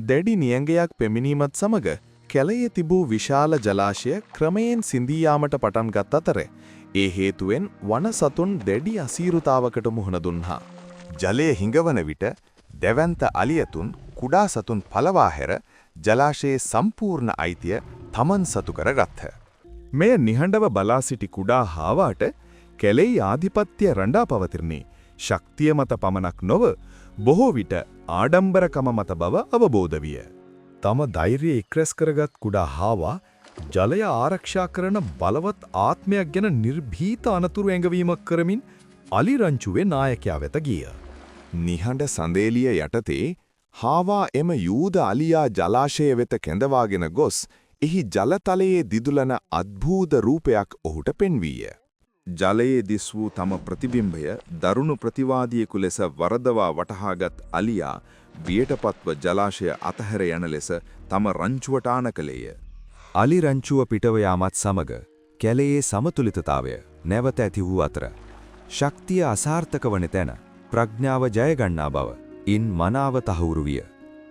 දැඩි නියඟයක් පෙමිනීමත් සමග කැලයේ තිබූ විශාල ජලාශය ක්‍රමයෙන් සිඳී යාමට පටන් ගත් අතර ඒ හේතුවෙන් වන සතුන් දැඩි අසීරුතාවකට මුහුණ දුන්නා. ජලය හිඟවන විට දැවැන්ත අලියතුන් කුඩා සතුන් පලවා හැර ජලාශයේ සම්පූර්ණ අයිතිය තමන් සතු කරගත්හ. මෙය නිහඬව බලා සිටි කුඩා හාවාට කැලෙහි ආධිපත්‍ය රඳා පවතින්නේ ශක්තිය මත පමණක් නොව බොහෝ විට ආඩම්බරකම මත බව අවබෝධ විය. තම ධෛර්යය එක්රැස් කරගත් කුඩා හාවා ජලය ආරක්ෂා කරන බලවත් ආත්මයක් ගැන නිර්භීත අනතුරු ඇඟවීමක් කරමින් අලි රංචුවේ නායකයා වෙත ගිය. නිහඬ සඳේලිය යටතේ හාවා එම යූද අලියා ජලාශය වෙත කැඳවාගෙන ගොස් එහි ජලතලයේ දිදුලන අද්භූත රූපයක් ඔහුට පෙන්වීය. ජලයේ දිස් වූ තම ප්‍රතිබිම්බය දරුණු ප්‍රතිවාදියෙකු ලෙස වරදවා වටහාගත් අලියා වියටපත්ව ජලාශය අතහැර යන ලෙස තම රංචුවට ආන කළේය. අලි රංචුව පිටව යාමත් සමග කැලයේ සමතුලිතතාවය නැවත ඇති වූ අතර ශක්තිය අසාර්ථක වන තැන ප්‍රඥාව ජය ගන්නා බව ඉන් මනාව තහවුරු විය.